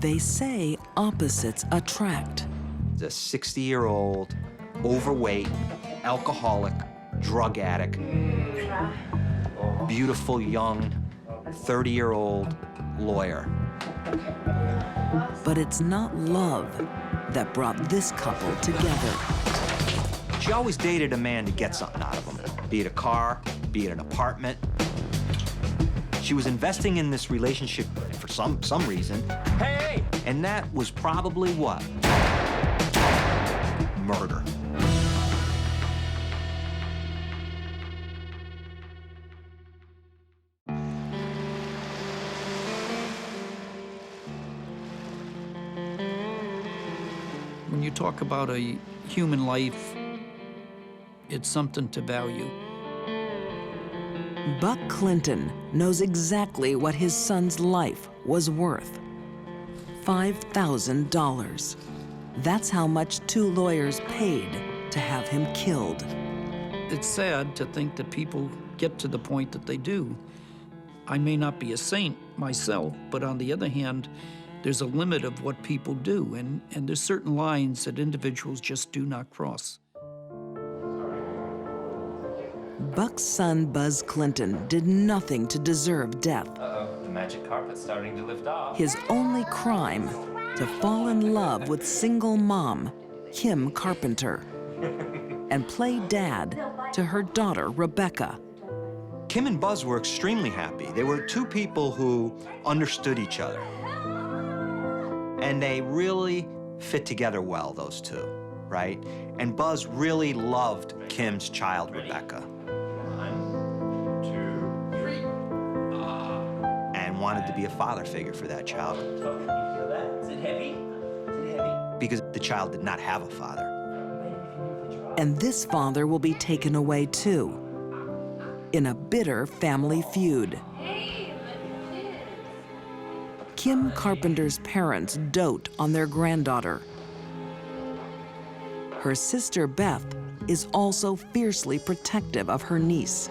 They say opposites attract. The 60-year-old, overweight, alcoholic, drug addict, beautiful young 30-year-old lawyer. But it's not love that brought this couple together. She always dated a man to get something out of him, be it a car, be it an apartment. She was investing in this relationship for some reason. Hey! And that was probably what? Murder. When you talk about a human life, it's something to value. Buck Clinton knows exactly what his son's life was worth. $5,000. That's how much two lawyers paid to have him killed. It's sad to think that people get to the point that they do. I may not be a saint myself, but on the other hand, there's a limit of what people do, and there's certain lines that individuals just do not cross. Buck's son, Buzz Clinton, did nothing to deserve death. Uh-oh, the magic carpet's starting to lift off. His only crime, to fall in love with single mom, Kim Carpenter, and play dad to her daughter, Rebecca. Kim and Buzz were extremely happy. They were two people who understood each other. And they really fit together well, those two, right? And Buzz really loved Kim's child, Rebecca. 1, 2, 3. And wanted to be a father figure for that child. You feel that? Is it heavy? Is it heavy? Because the child did not have a father. And this father will be taken away too, in a bitter family feud. Kim Carpenter's parents dote on their granddaughter. Her sister Beth is also fiercely protective of her niece.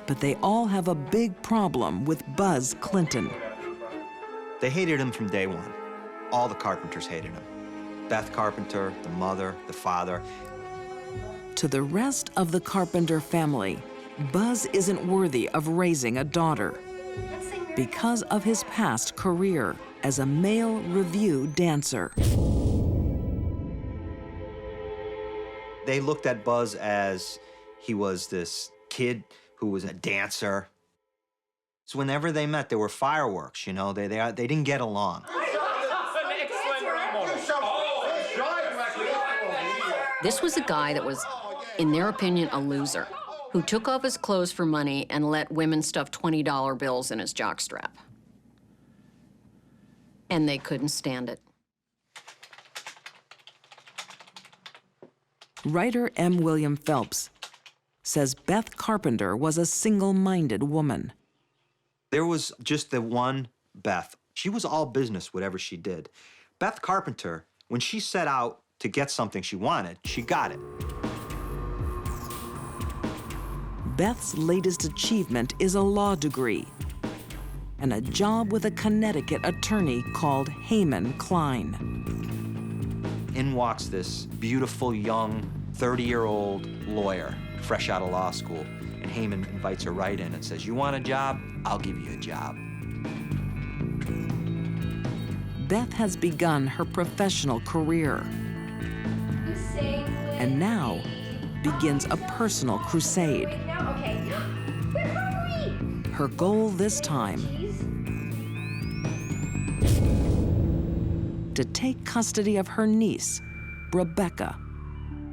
But they all have a big problem with Buzz Clinton. They hated him from day one. All the Carpenters hated him. Beth Carpenter, the mother, the father. To the rest of the Carpenter family, Buzz isn't worthy of raising a daughter because of his past career as a male revue dancer. They looked at Buzz as he was this kid who was a dancer. So whenever they met, there were fireworks, you know, they didn't get along. This was a guy that was, in their opinion, a loser, who took off his clothes for money and let women stuff $20 bills in his jockstrap. And they couldn't stand it. Writer M. William Phelps says Beth Carpenter was a single-minded woman. There was just the one Beth. She was all business, whatever she did. Beth Carpenter, when she set out to get something she wanted, she got it. Beth's latest achievement is a law degree and a job with a Connecticut attorney called Heyman Klein. In walks this beautiful, young, 30-year-old lawyer, fresh out of law school. And Heyman invites her right in and says, "You want a job? I'll give you a job." Beth has begun her professional career and now begins a personal crusade. Her goal this time, to take custody of her niece, Rebecca.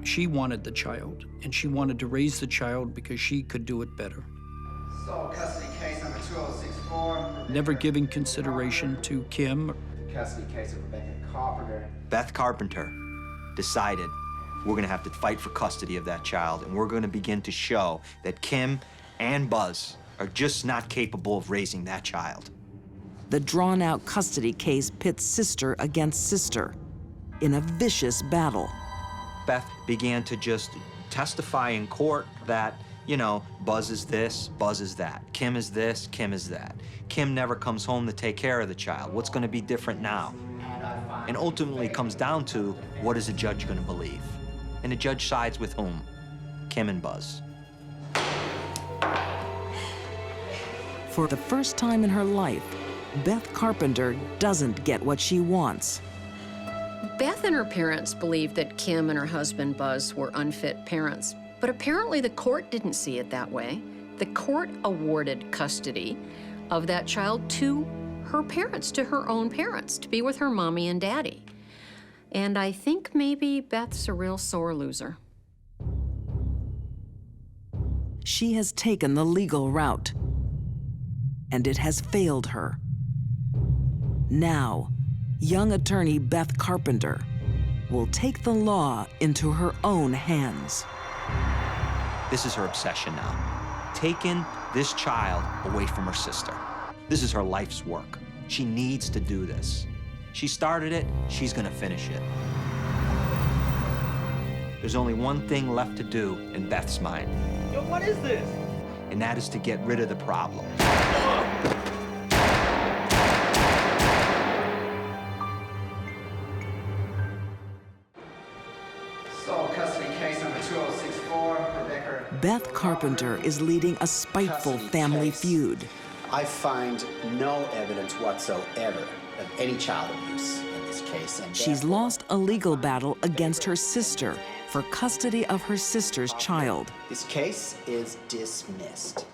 She wanted the child, and she wanted to raise the child because she could do it better. Sole custody case number 2064. Never giving consideration to Kim. Custody case of Rebecca Carpenter. Beth Carpenter decided we're gonna have to fight for custody of that child, and we're gonna begin to show that Kim and Buzz are just not capable of raising that child. The drawn-out custody case pits sister against sister in a vicious battle. Beth began to just testify in court that You know, Buzz is this, Buzz is that. Kim is this, Kim is that. Kim never comes home to take care of the child. What's going to be different now? And ultimately comes down to, what is the judge going to believe? And the judge sides with whom? Kim and Buzz. For the first time in her life, Beth Carpenter doesn't get what she wants. Beth and her parents believed that Kim and her husband Buzz were unfit parents, but apparently the court didn't see it that way. The court awarded custody of that child to her parents, to her own parents, to be with her mommy and daddy. And I think maybe Beth's a real sore loser. She has taken the legal route, and it has failed her. Now, young attorney Beth Carpenter will take the law into her own hands. This is her obsession now. Taking this child away from her sister. This is her life's work. She needs to do this. She started it, she's gonna finish it. There's only one thing left to do in Beth's mind. Yo, what is this? And that is to get rid of the problem. Sole custody case number 2064, Rebecca. Beth Carpenter is leading a spiteful Custody family case. feud. I find no evidence whatsoever of any child abuse in this case. And She's therefore, lost a legal battle against her sister for custody of her sister's child. this case is dismissed.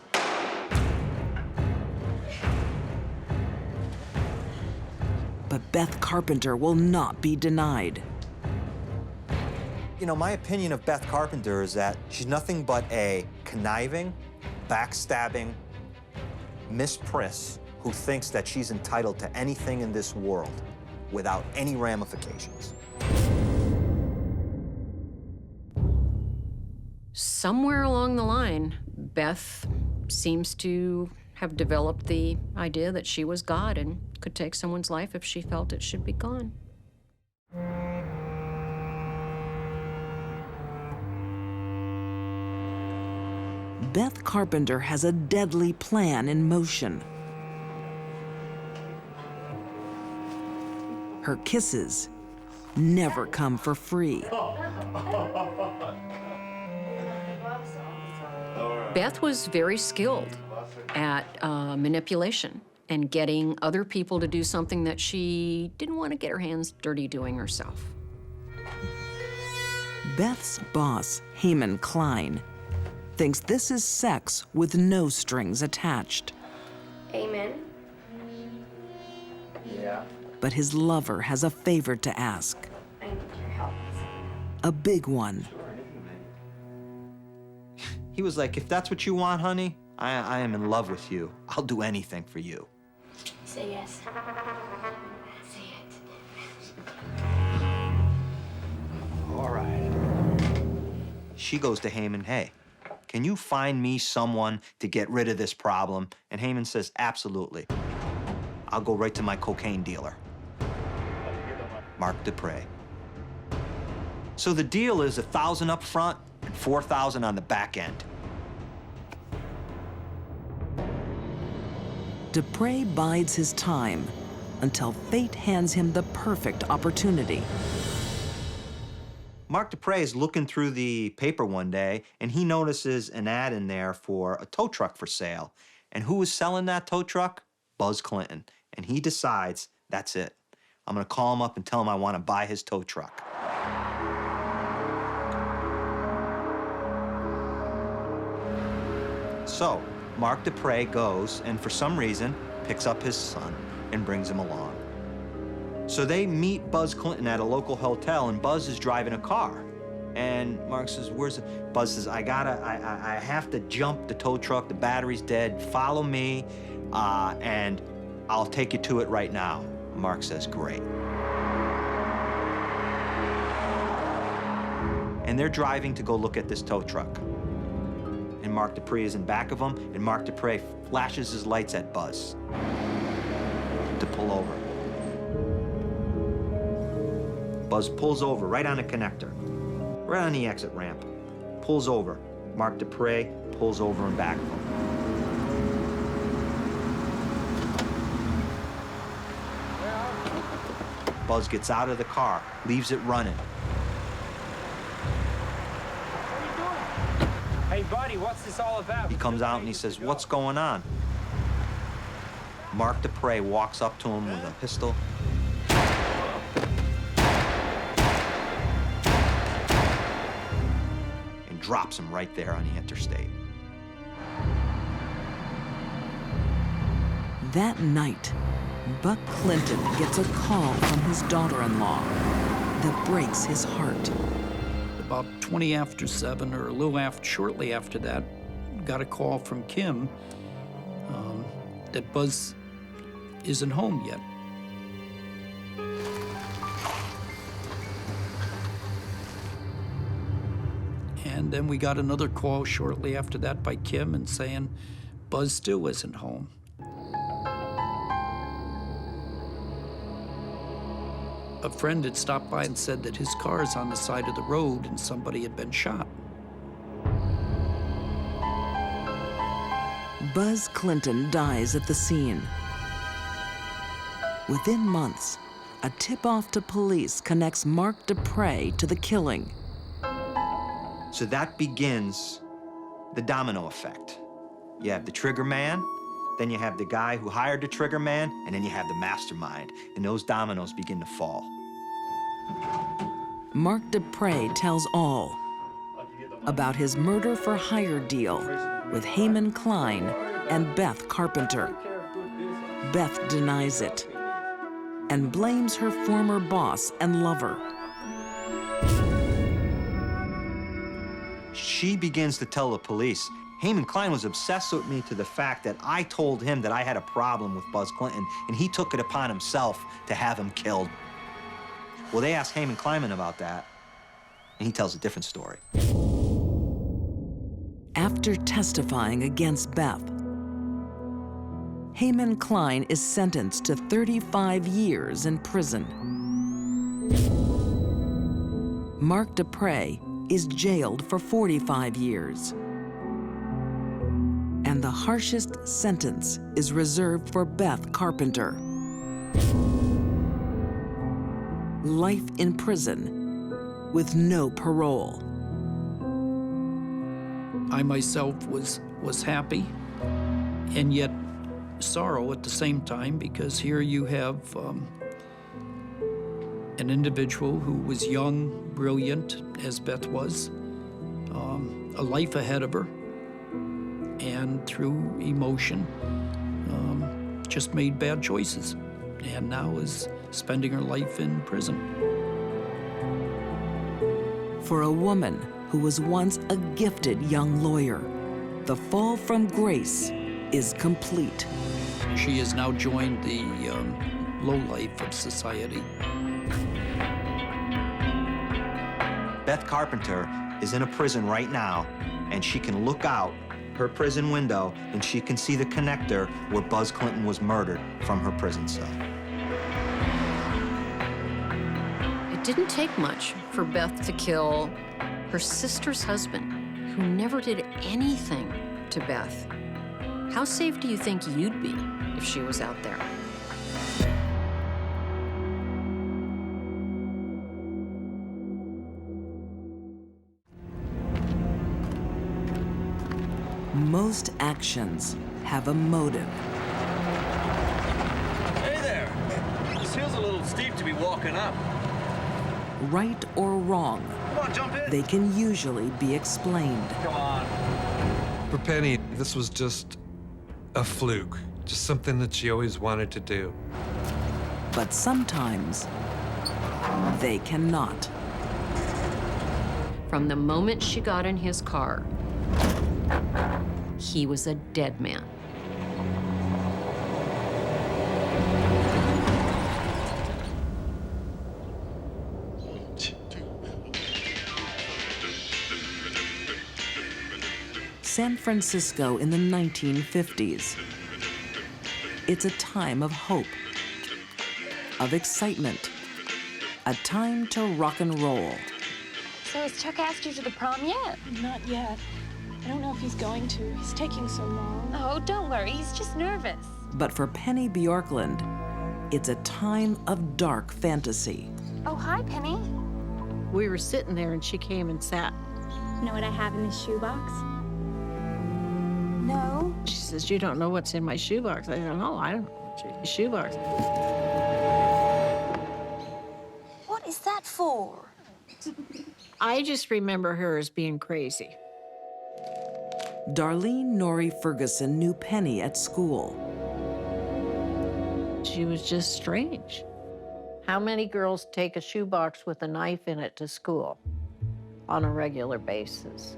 But Beth Carpenter will not be denied. You know, my opinion of Beth Carpenter is that she's nothing but a conniving, backstabbing Miss Priss who thinks that she's entitled to anything in this world without any ramifications. Somewhere along the line, Beth seems to have developed the idea that she was God and could take someone's life if she felt it should be gone. Beth Carpenter has a deadly plan in motion. Her kisses never come for free. Beth was very skilled at manipulation and getting other people to do something that she didn't want to get her hands dirty doing herself. Beth's boss, Heyman Klein, thinks this is sex with no strings attached. Amen. Yeah. But his lover has a favor to ask, I need your help. a big one. He was like, if that's what you want, honey, I am in love with you. I'll do anything for you. Say yes. Say it. All right. She goes to Heyman, hey, can you find me someone to get rid of this problem? And Heyman says, absolutely. I'll go right to my cocaine dealer, Mark Dupre. So the deal is $1,000 up front and $4,000 on the back end. Dupre bides his time until fate hands him the perfect opportunity. Mark Dupre is looking through the paper one day, and he notices an ad in there for a tow truck for sale. And who was selling that tow truck? Buzz Clinton. And he decides, that's it. I'm gonna call him up and tell him I wanna buy his tow truck. So, Mark Dupre goes and for some reason picks up his son and brings him along. So they meet Buzz Clinton at a local hotel, and Buzz is driving a car. And Mark says, where's it? Buzz says, I have to jump the tow truck, the battery's dead, follow me, and I'll take you to it right now. Mark says, great. And they're driving to go look at this tow truck. And Mark Dupre is in back of him, and Mark Dupre flashes his lights at Buzz to pull over. Buzz pulls over right on the connector, right on the exit ramp, pulls over. Mark Dupre pulls over in back of him. Buzz gets out of the car, leaves it running. Hey, buddy, what's this all about? He comes out and he says, "What's going on?" Mark Dupre walks up to him with a pistol. And drops him right there on the interstate. That night, Buck Clinton gets a call from his daughter-in-law that breaks his heart. About 20 after 7, or a little after, shortly after that, got a call from Kim that Buzz isn't home yet. And then we got another call shortly after that by Kim and saying Buzz still isn't home. A friend had stopped by and said that his car's on the side of the road and somebody had been shot. Buzz Clinton dies at the scene. Within months, a tip-off to police connects Mark Dupre to the killing. So that begins the domino effect. You have the trigger man, then you have the guy who hired the trigger man, and then you have the mastermind, and those dominoes begin to fall. Mark Dupre tells all about his murder-for-hire deal with Heyman Klein and Beth Carpenter. Beth denies it and blames her former boss and lover. She begins to tell the police, Heyman Klein was obsessed with me to the fact that I told him that I had a problem with Buzz Clinton, and he took it upon himself to have him killed. Well, they asked Heyman Kleinman about that, and he tells a different story. After testifying against Beth, Heyman Klein is sentenced to 35 years in prison. Mark Dupre is jailed for 45 years. And the harshest sentence is reserved for Beth Carpenter. Life in prison with no parole. I myself was happy and yet sorrow at the same time, because here you have an individual who was young, brilliant, as Beth was, a life ahead of her, and through emotion, just made bad choices, and now is spending her life in prison. For a woman who was once a gifted young lawyer, the fall from grace is complete. She has now joined the low life of society. Beth Carpenter is in a prison right now, and she can look out her prison window and she can see the connector where Buzz Clinton was murdered from her prison cell. It didn't take much for Beth to kill her sister's husband, who never did anything to Beth. How safe do you think you'd be if she was out there? Most actions have a motive. Hey there! This hill's a little steep to be walking up. Right or wrong, Come on, jump in! they can usually be explained. Come on. For Penny, this was just a fluke, just something that she always wanted to do. But sometimes they cannot. From the moment she got in his car, he was a dead man. San Francisco in the 1950s. It's a time of hope, of excitement, a time to rock and roll. So has Chuck asked you to the prom yet? Not yet. I don't know if he's going to. He's taking so long. Oh, don't worry. He's just nervous. But for Penny Bjorklund, it's a time of dark fantasy. Oh, hi, Penny. We were sitting there and she came and sat. Know what I have in this shoebox? No. She says, you don't know what's in my shoebox. I don't know. I don't know what's in your shoebox. What is that for? I just remember her as being crazy. Darlene Norrie Ferguson knew Penny at school. She was just strange. How many girls take a shoebox with a knife in it to school on a regular basis?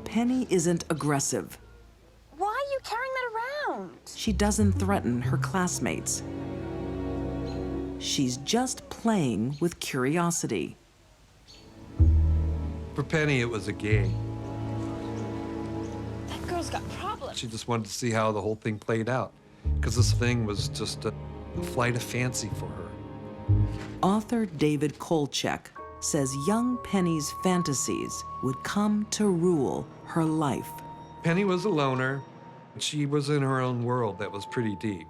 Penny isn't aggressive. Why are you carrying that around? She doesn't threaten her classmates. She's just playing with curiosity. For Penny, it was a game. That girl's got problems. She just wanted to see how the whole thing played out, because this thing was just a flight of fancy for her. Author David Kolchak says young Penny's fantasies would come to rule her life. Penny was a loner. She was in her own world that was pretty deep,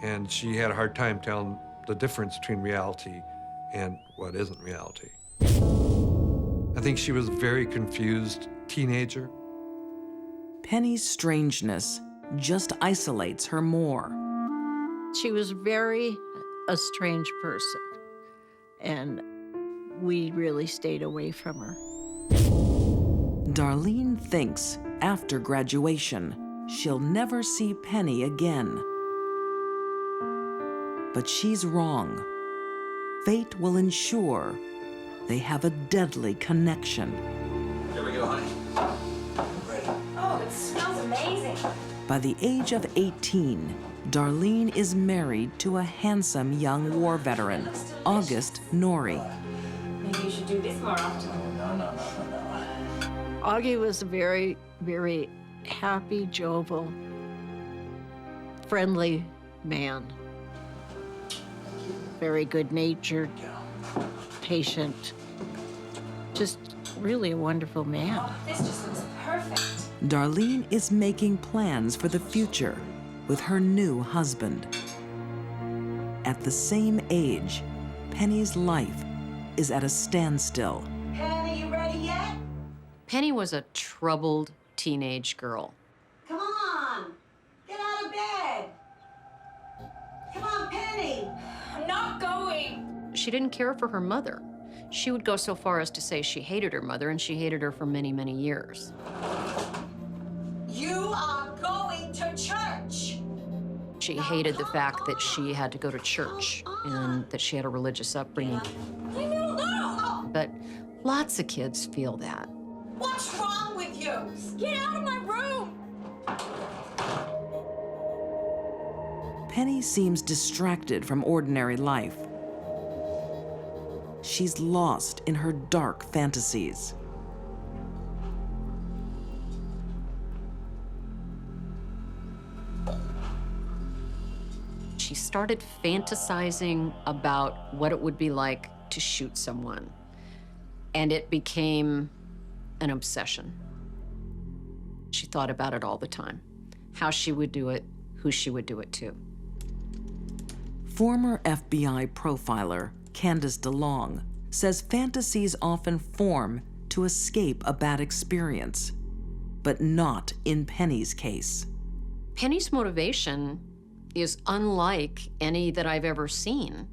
and she had a hard time telling the difference between reality and what isn't reality. I think she was a very confused teenager. Penny's strangeness just isolates her more. She was very a strange person, and we really stayed away from her. Darlene thinks after graduation, she'll never see Penny again. But she's wrong. Fate will ensure they have a deadly connection. Here we go, honey. Ready. Oh, it smells amazing. By the age of 18, Darlene is married to a handsome young war veteran, August Norrie. Maybe you should do this more often. No. Augie was a very, very happy, jovial, friendly man. Very good-natured, patient, just really a wonderful man. Oh, this just looks perfect. Darlene is making plans for the future with her new husband. At the same age, Penny's life is at a standstill. Penny, you ready yet? Penny was a troubled teenage girl. Come on, get out of bed. Come on, Penny. I'm not going. She didn't care for her mother. She would go so far as to say she hated her mother, and she hated her for many, many years. You are going to church. She hated the fact that she had to go to church and that she had a religious upbringing. No. But lots of kids feel that. What's wrong with you? Get out of my room. Penny seems distracted from ordinary life. She's lost in her dark fantasies. She started fantasizing about what it would be like to shoot someone, and it became an obsession. She thought about it all the time, how she would do it, who she would do it to. Former FBI profiler Candice DeLong says fantasies often form to escape a bad experience, but not in Penny's case. Penny's motivation is unlike any that I've ever seen.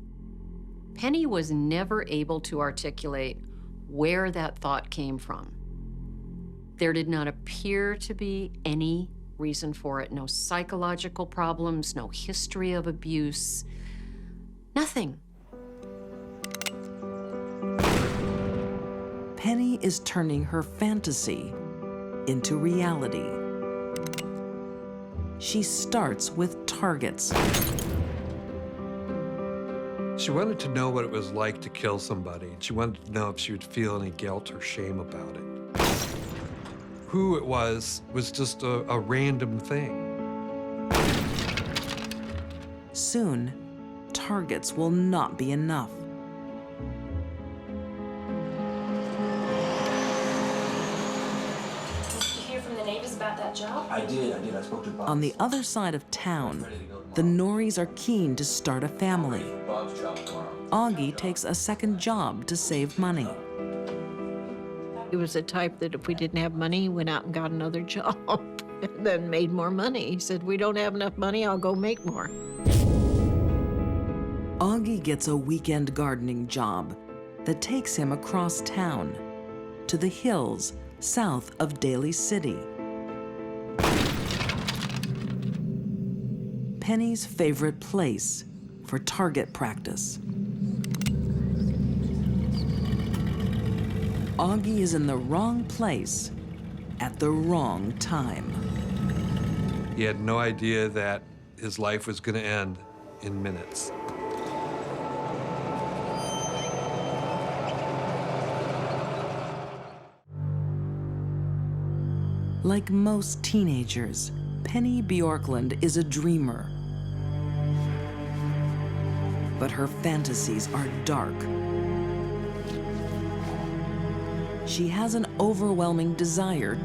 Penny was never able to articulate where that thought came from. There did not appear to be any reason for it. No psychological problems, no history of abuse, nothing. Penny is turning her fantasy into reality. She starts with targets. She wanted to know what it was like to kill somebody, and she wanted to know if she would feel any guilt or shame about it. Who it was just a random thing. Soon, targets will not be enough. I did. I spoke to Bob. On the other side of town, the Norries are keen to start a family. Bob's job tomorrow. Augie takes a second job to save money. He was the type that if we didn't have money, he went out and got another job and then made more money. He said, we don't have enough money, I'll go make more. Augie gets a weekend gardening job that takes him across town to the hills south of Daly City. Penny's favorite place for target practice. Augie is in the wrong place at the wrong time. He had no idea that his life was going to end in minutes. Like most teenagers, Penny Bjorklund is a dreamer. But her fantasies are dark. She has an overwhelming desire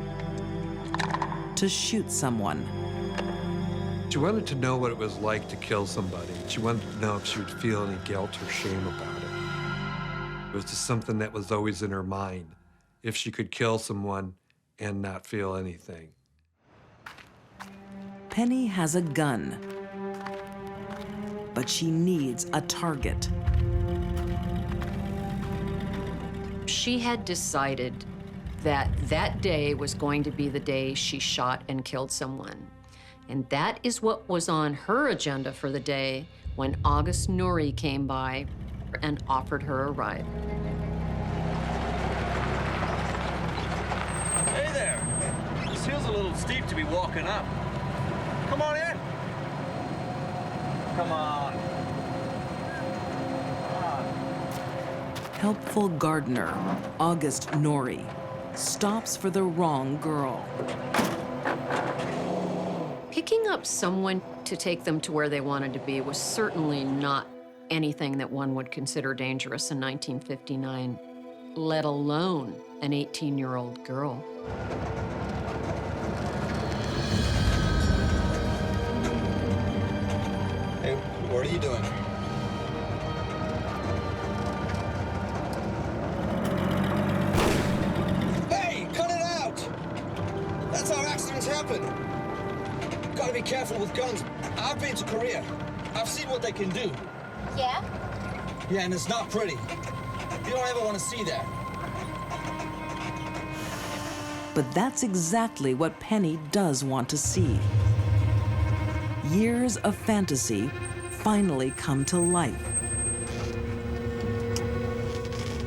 to shoot someone. She wanted to know what it was like to kill somebody. She wanted to know if she would feel any guilt or shame about it. It was just something that was always in her mind, if she could kill someone and not feel anything. Penny has a gun, but she needs a target. She had decided that that day was going to be the day she shot and killed someone. And that is what was on her agenda for the day when August Norrie came by and offered her a ride. Hey there. This hill's a little steep to be walking up. Come on in. Come on. Helpful gardener, August Norrie, stops for the wrong girl. Picking up someone to take them to where they wanted to be was certainly not anything that one would consider dangerous in 1959, let alone an 18-year-old girl. Hey, what are you doing? Hey, cut it out! That's how accidents happen. Gotta be careful with guns. I've been to Korea. I've seen what they can do. Yeah? Yeah, and it's not pretty. You don't ever want to see that. But that's exactly what Penny does want to see. Years of fantasy finally come to life.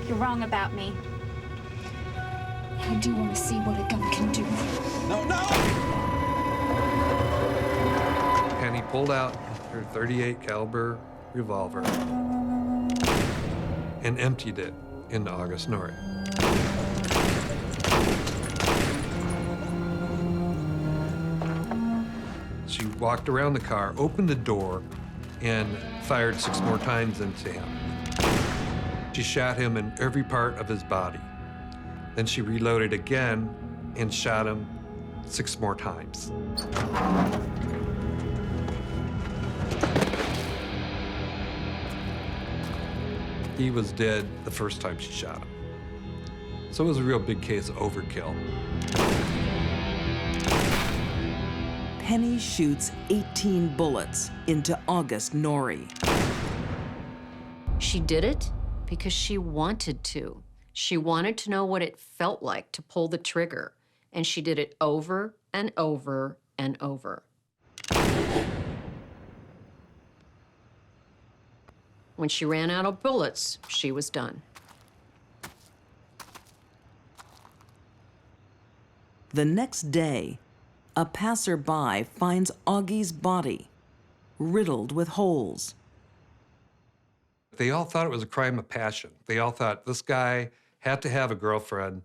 You're wrong about me. I do want to see what a gun can do. No, no! Penny pulled out her .38 caliber revolver and emptied it into August Norrie. She walked around the car, opened the door, and fired 6 more times into him. She shot him in every part of his body. Then she reloaded again and shot him 6 more times. He was dead the first time she shot him. So it was a real big case of overkill. Penny shoots 18 bullets into August Norrie. She did it because she wanted to. She wanted to know what it felt like to pull the trigger, and she did it over and over and over. When she ran out of bullets, she was done. The next day, a passerby finds Augie's body, riddled with holes. They all thought it was a crime of passion. They all thought this guy had to have a girlfriend.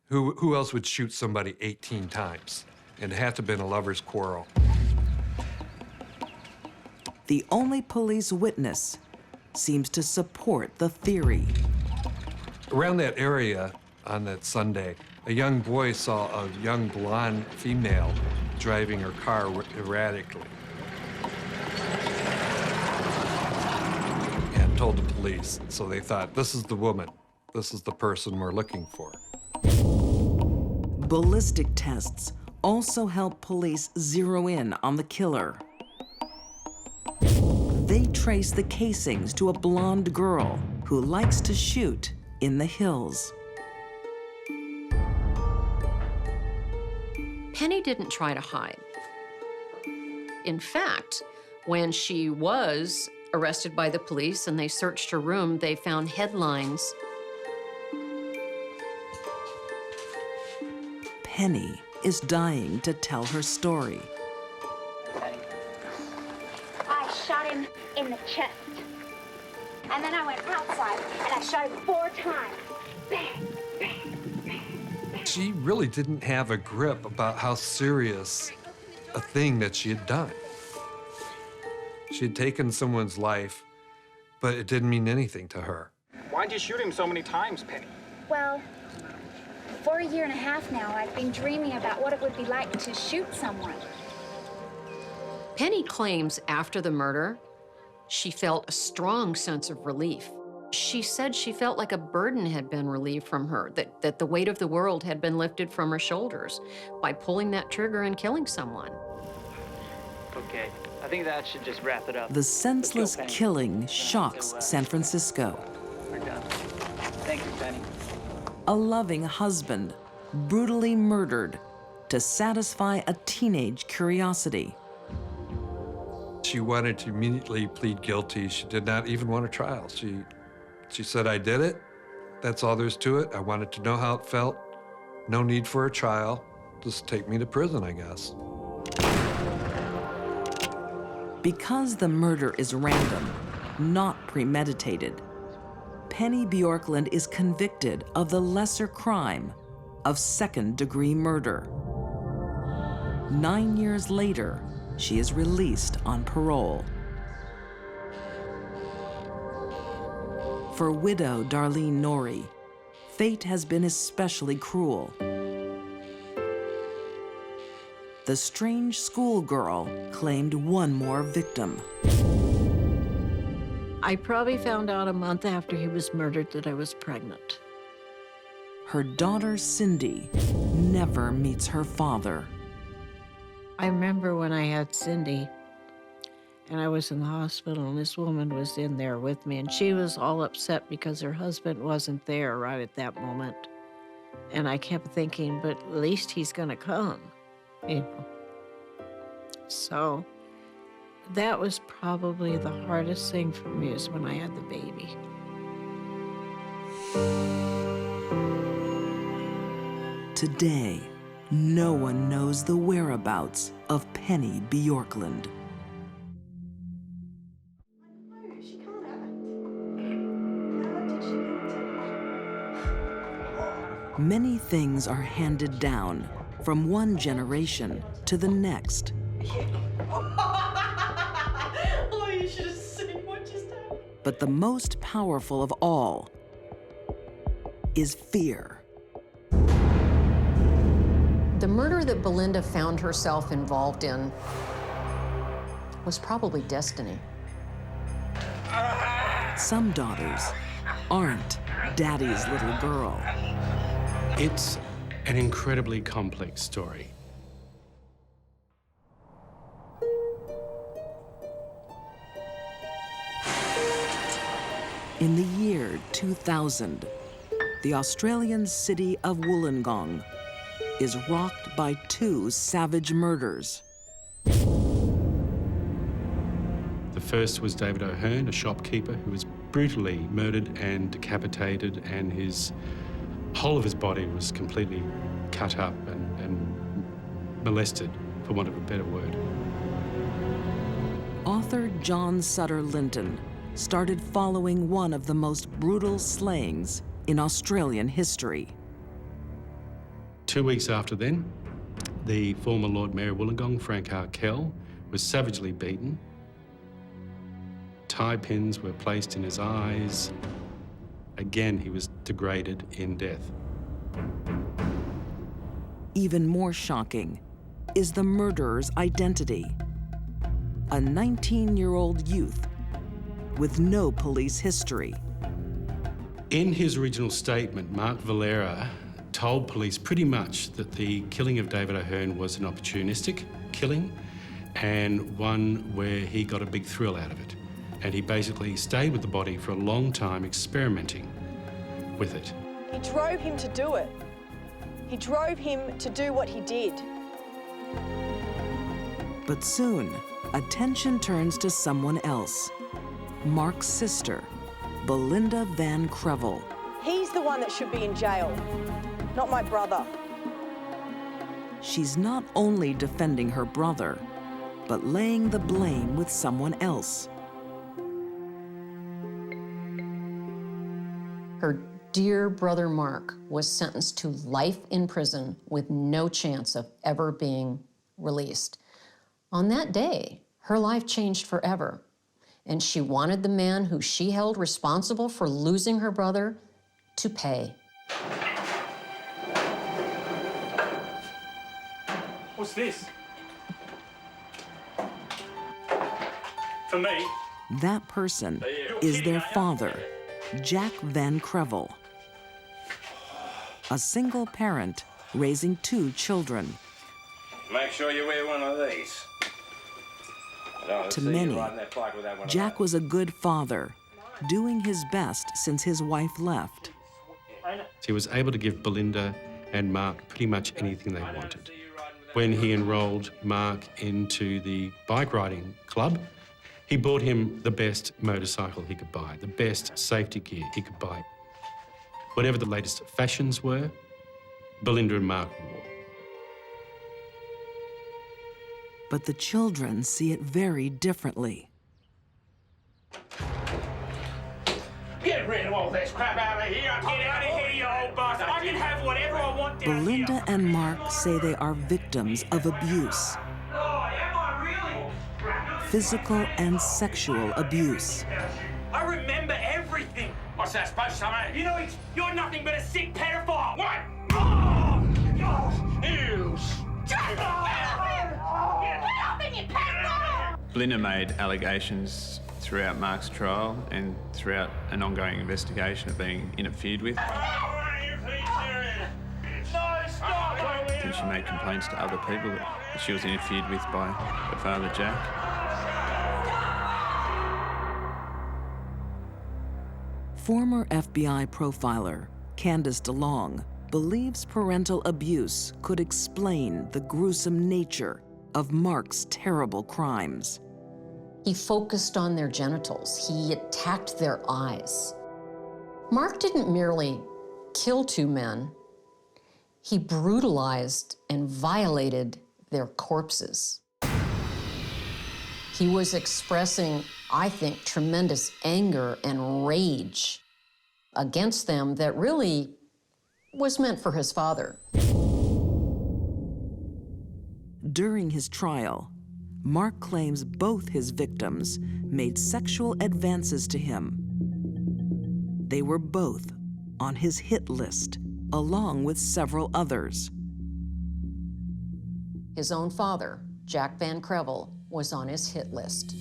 Who else would shoot somebody 18 times? And it had to have been a lover's quarrel. The only police witness seems to support the theory. Around that area on that Sunday, a young boy saw a young blonde female driving her car erratically. And told the police. So they thought, this is the woman. This is the person we're looking for. Ballistic tests also help police zero in on the killer. They trace the casings to a blonde girl who likes to shoot in the hills. Penny didn't try to hide. In fact, when she was arrested by the police and they searched her room, they found headlines. Penny is dying to tell her story. I shot him in the chest. And then I went outside and I shot him 4 times. Bang, bang, bang, bang. She really didn't have a grip about how serious a thing that she had done. She had taken someone's life, but it didn't mean anything to her. Why'd you shoot him so many times, Penny? Well, for 1.5 years now, I've been dreaming about what it would be like to shoot someone. Penny claims after the murder, she felt a strong sense of relief. She said she felt like a burden had been relieved from her, that the weight of the world had been lifted from her shoulders by pulling that trigger and killing someone. Okay, I think that should just wrap it up. The senseless killing shocks San Francisco. We're done. Thank you, Penny. A loving husband brutally murdered to satisfy a teenage curiosity. She wanted to immediately plead guilty. She did not even want a trial. She said, I did it. That's all there's to it. I wanted to know how it felt. No need for a trial. Just take me to prison, I guess. Because the murder is random, not premeditated, Penny Bjorklund is convicted of the lesser crime of second-degree murder. 9 years later, she is released on parole. For widow Darlene Norrie, fate has been especially cruel. The strange schoolgirl claimed one more victim. I probably found out a month after he was murdered that I was pregnant. Her daughter, Cindy, never meets her father. I remember when I had Cindy, and I was in the hospital, and this woman was in there with me, and she was all upset because her husband wasn't there right at that moment. And I kept thinking, but at least he's gonna come, you know. So that was probably the hardest thing for me, is when I had the baby. Today, no one knows the whereabouts of Penny Bjorklund. Many things are handed down from one generation to the next. Oh, you should have seen what just happened. But the most powerful of all is fear. The murder that Belinda found herself involved in was probably destiny. Some daughters aren't daddy's little girl. It's an incredibly complex story. In the year 2000, the Australian city of Wollongong is rocked by 2 savage murders. The first was David O'Hearn, a shopkeeper who was brutally murdered and decapitated, and his whole of his body was completely cut up and molested, for want of a better word. Author John Sutter Linton started following one of the most brutal slayings in Australian history. 2 weeks after then, the former Lord Mayor of Wollongong, Frank Arkell, was savagely beaten. Tie pins were placed in his eyes. Again, he was degraded in death. Even more shocking, is the murderer's identity: a 19-year-old youth with no police history. In his original statement, Mark Valera told police pretty much that the killing of David O'Hearn was an opportunistic killing and one where he got a big thrill out of it. And he basically stayed with the body for a long time experimenting with it. He drove him to do it. He drove him to do what he did. But soon, attention turns to someone else: Mark's sister, Belinda Van Crevel. He's the one that should be in jail, not my brother. She's not only defending her brother, but laying the blame with someone else. Her dear brother Mark was sentenced to life in prison with no chance of ever being released. On that day, her life changed forever, and she wanted the man who she held responsible for losing her brother to pay. What's this? For me? That person is their father, Jack Van Crevel, a single parent raising 2 children. Make sure you wear one of these. To many, Jack was a good father, doing his best since his wife left. He was able to give Belinda and Mark pretty much anything they wanted. When he enrolled Mark into the bike riding club, he bought him the best motorcycle he could buy, the best safety gear he could buy. Whatever the latest fashions were, Belinda and Mark wore. But the children see it very differently. Get rid of all this crap out of here. Get out of here, you old bastard. I can have whatever I want down Belinda here. and Mark say they are victims of abuse. Oh, am I really? Physical and sexual abuse. I remember everything. What's that supposed to mean? You know, you're nothing but a sick pedophile. What? Oh! You! Get off me, you pedophile! Belinda made allegations throughout Mark's trial and throughout an ongoing investigation of being interfered with. And she made complaints to other people that she was interfered with by her father, Jack. Former FBI profiler Candice DeLong believes parental abuse could explain the gruesome nature of Mark's terrible crimes. He focused on their genitals. He attacked their eyes. Mark didn't merely kill 2 men. He brutalized and violated their corpses. He was expressing, I think, tremendous anger and rage against them that really was meant for his father. During his trial, Mark claims both his victims made sexual advances to him. They were both on his hit list, along with several others. His own father, Jack Van Crevel, was on his hit list.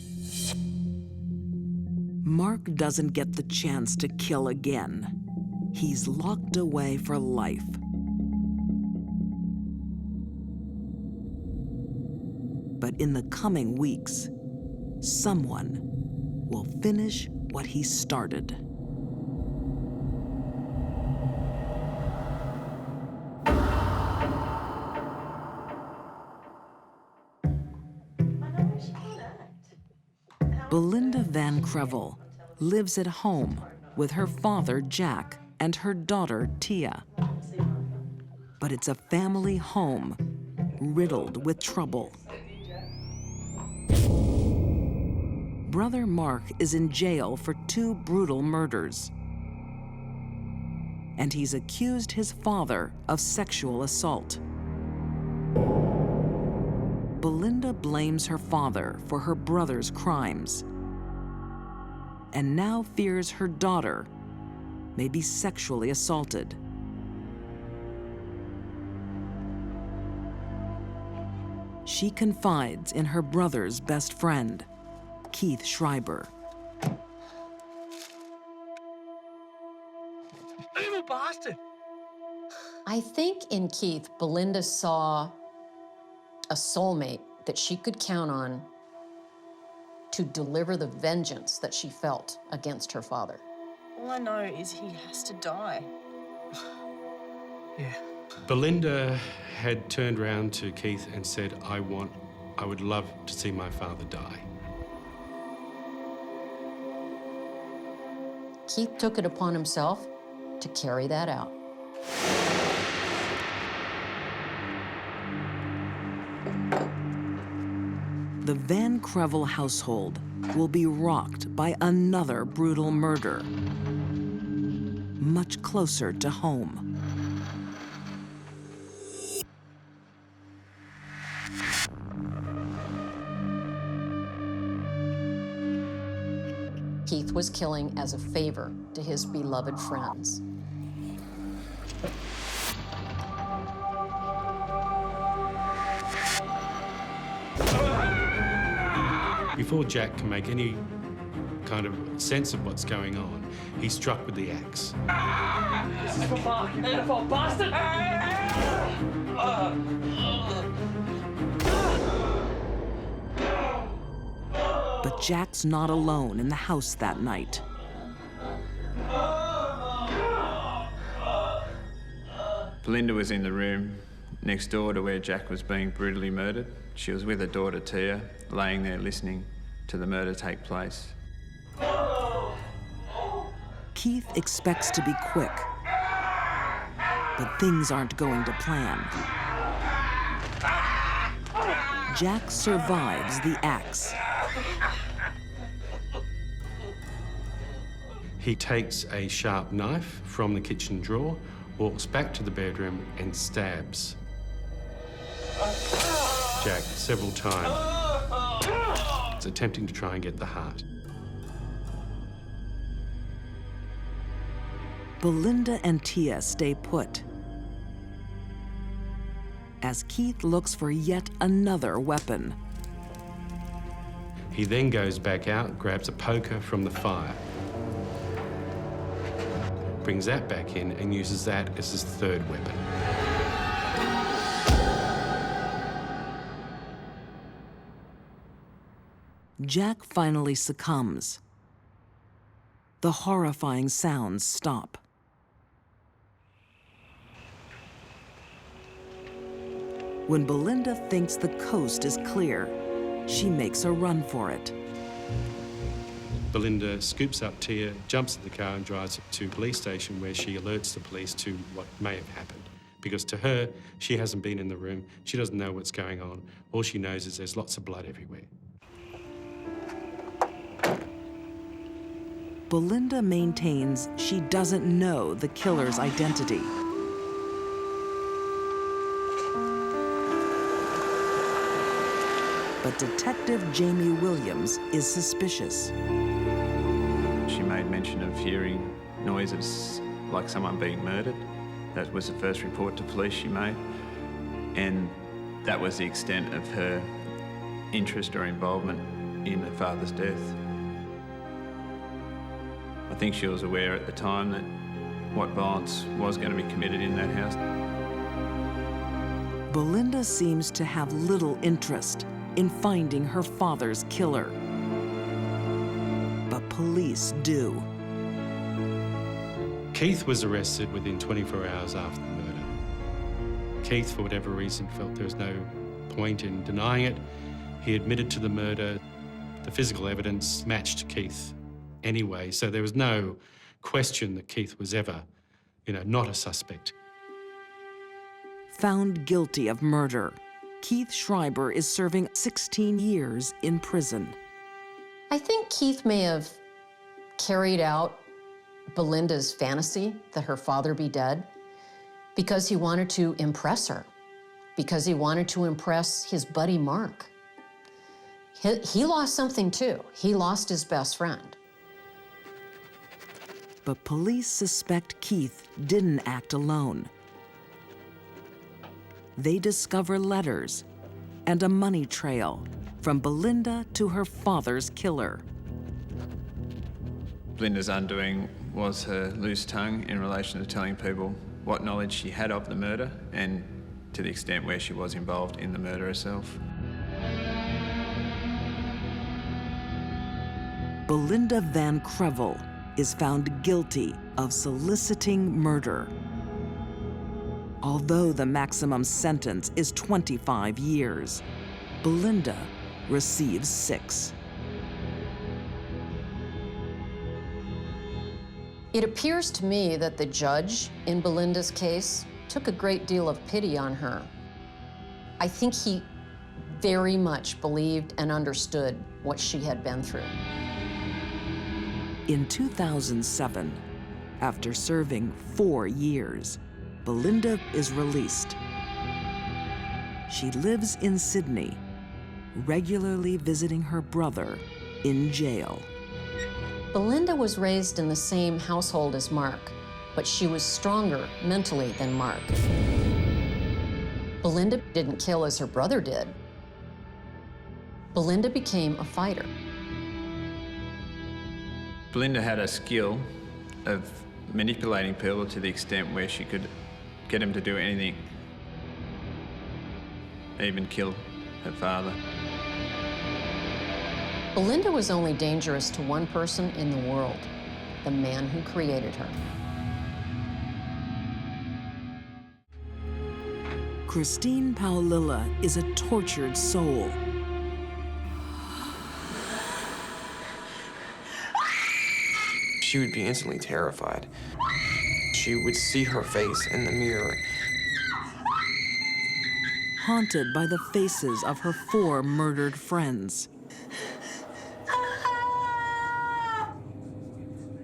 Mark doesn't get the chance to kill again. He's locked away for life. But in the coming weeks, someone will finish what he started. Belinda Van Crevel lives at home with her father, Jack, and her daughter, Tia. But it's a family home riddled with trouble. Brother Mark is in jail for 2 brutal murders. And he's accused his father of sexual assault. Belinda blames her father for her brother's crimes, and now fears her daughter may be sexually assaulted. she confides in her brother's best friend, Keith Schreiber. Evil bastard! I think in Keith, Belinda saw a soulmate that she could count on to deliver the vengeance that she felt against her father. All I know is he has to die. Yeah. Belinda had turned round to Keith and said, I would love to see my father die. Keith took it upon himself to carry that out. The Van Crevel household will be rocked by another brutal murder, much closer to home. Keith was killing as a favor to his beloved friends. Before Jack can make any kind of sense of what's going on, he's struck with the axe. This is for Mark, you manifold bastard! But Jack's not alone in the house that night. Belinda was in the room next door to where Jack was being brutally murdered. She was with her daughter Tia, laying there listening to the murder take place. Keith expects to be quick, but things aren't going to plan. Jack survives the axe. He takes a sharp knife from the kitchen drawer, walks back to the bedroom and stabs Jack several times, attempting to try and get the heart. Belinda and Tia stay put as Keith looks for yet another weapon. He then goes back out, grabs a poker from the fire, brings that back in and uses that as his third weapon. Jack finally succumbs. The horrifying sounds stop. When Belinda thinks the coast is clear, she makes a run for it. Belinda scoops up Tia, jumps in the car and drives to the police station where she alerts the police to what may have happened. Because to her, she hasn't been in the room, she doesn't know what's going on. All she knows is there's lots of blood everywhere. Belinda maintains she doesn't know the killer's identity. But Detective Jamie Williams is suspicious. She made mention of hearing noises like someone being murdered. That was the first report to police she made. And that was the extent of her interest or involvement in her father's death. I think she was aware at the time that what violence was going to be committed in that house. Belinda seems to have little interest in finding her father's killer. But police do. Keith was arrested within 24 hours after the murder. Keith, for whatever reason, felt there was no point in denying it. He admitted to the murder. The physical evidence matched Keith anyway, so there was no question that Keith was ever, not a suspect. Found guilty of murder, Keith Schreiber is serving 16 years in prison. I think Keith may have carried out Belinda's fantasy that her father be dead because he wanted to impress her, because he wanted to impress his buddy Mark. He lost something too. He lost his best friend. But police suspect Keith didn't act alone. They discover letters and a money trail from Belinda to her father's killer. Belinda's undoing was her loose tongue in relation to telling people what knowledge she had of the murder and to the extent where she was involved in the murder herself. Belinda Van Crevel is found guilty of soliciting murder. Although the maximum sentence is 25 years, Belinda receives 6. It appears to me that the judge in Belinda's case took a great deal of pity on her. I think he very much believed and understood what she had been through. In 2007, after serving 4 years, Belinda is released. She lives in Sydney, regularly visiting her brother in jail. Belinda was raised in the same household as Mark, but she was stronger mentally than Mark. Belinda didn't kill as her brother did. Belinda became a fighter. Belinda had a skill of manipulating people to the extent where she could get them to do anything, even kill her father. Belinda was only dangerous to one person in the world, the man who created her. Christine Paolilla is a tortured soul. She would be instantly terrified. She would see her face in the mirror. Haunted by the faces of her 4 murdered friends.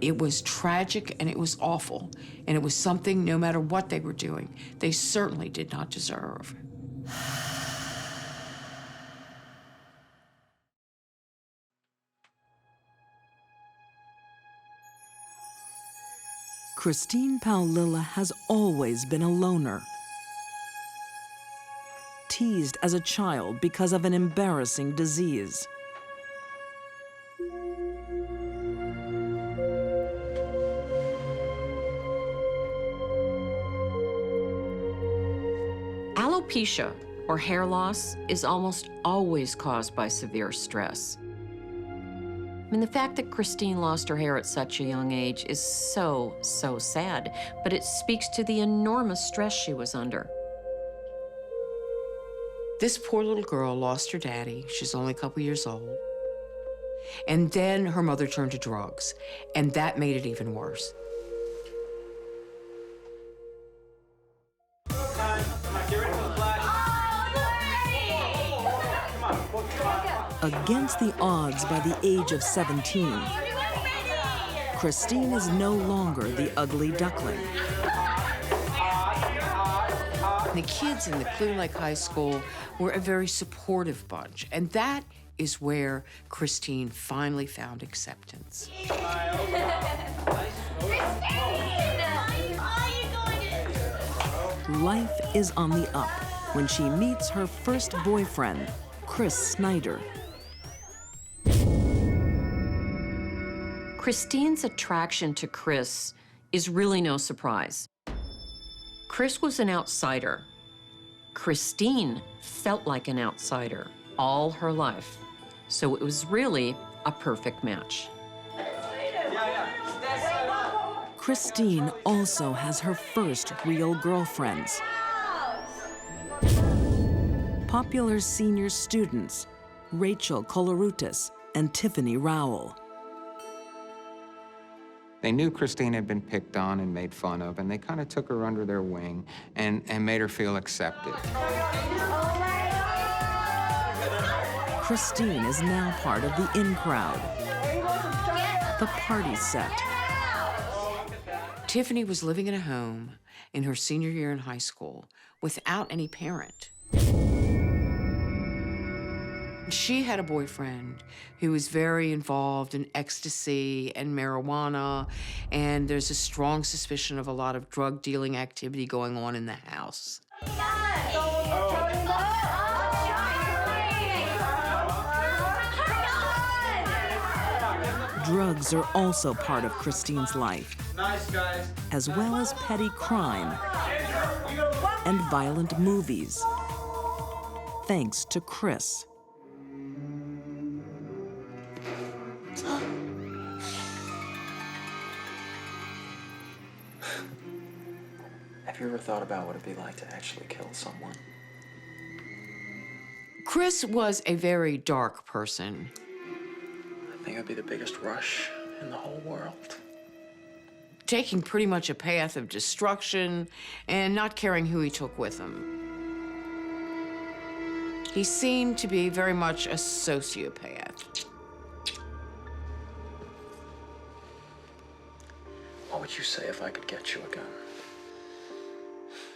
It was tragic and it was awful, and it was something, no matter what they were doing, they certainly did not deserve. Christine Paolilla has always been a loner. Teased as a child because of an embarrassing disease. Alopecia, or hair loss, is almost always caused by severe stress. I mean, the fact that Christine lost her hair at such a young age is so sad, but it speaks to the enormous stress she was under. This poor little girl lost her daddy. She's only a couple years old. And then her mother turned to drugs, and that made it even worse. Against the odds by the age of 17, Christine is no longer the ugly duckling. The kids in the Clear Lake High School were a very supportive bunch, and that is where Christine finally found acceptance. Life is on the up when she meets her first boyfriend, Chris Snyder. Christine's attraction to Chris is really no surprise. Chris was an outsider. Christine felt like an outsider all her life, so it was really a perfect match. Christine also has her first real girlfriends. Popular senior students, Rachel Koloroutis and Tiffany Rowell. They knew Christine had been picked on and made fun of, and they kind of took her under their wing and made her feel accepted. Christine is now part of the in crowd, the party set. Tiffany was living in a home in her senior year in high school without any parent. She had a boyfriend who was very involved in ecstasy and marijuana, and there's a strong suspicion of a lot of drug dealing activity going on in the house. drugs are also part of Christine's life, Nice, guys. as well as petty crime and violent movies, thanks to Chris. Have you ever thought about what it'd be like to actually kill someone? Chris was a very dark person. I think it'd be the biggest rush in the whole world. Taking pretty much a path of destruction and not caring who he took with him. He seemed to be very much a sociopath. What would you say if I could get you a gun?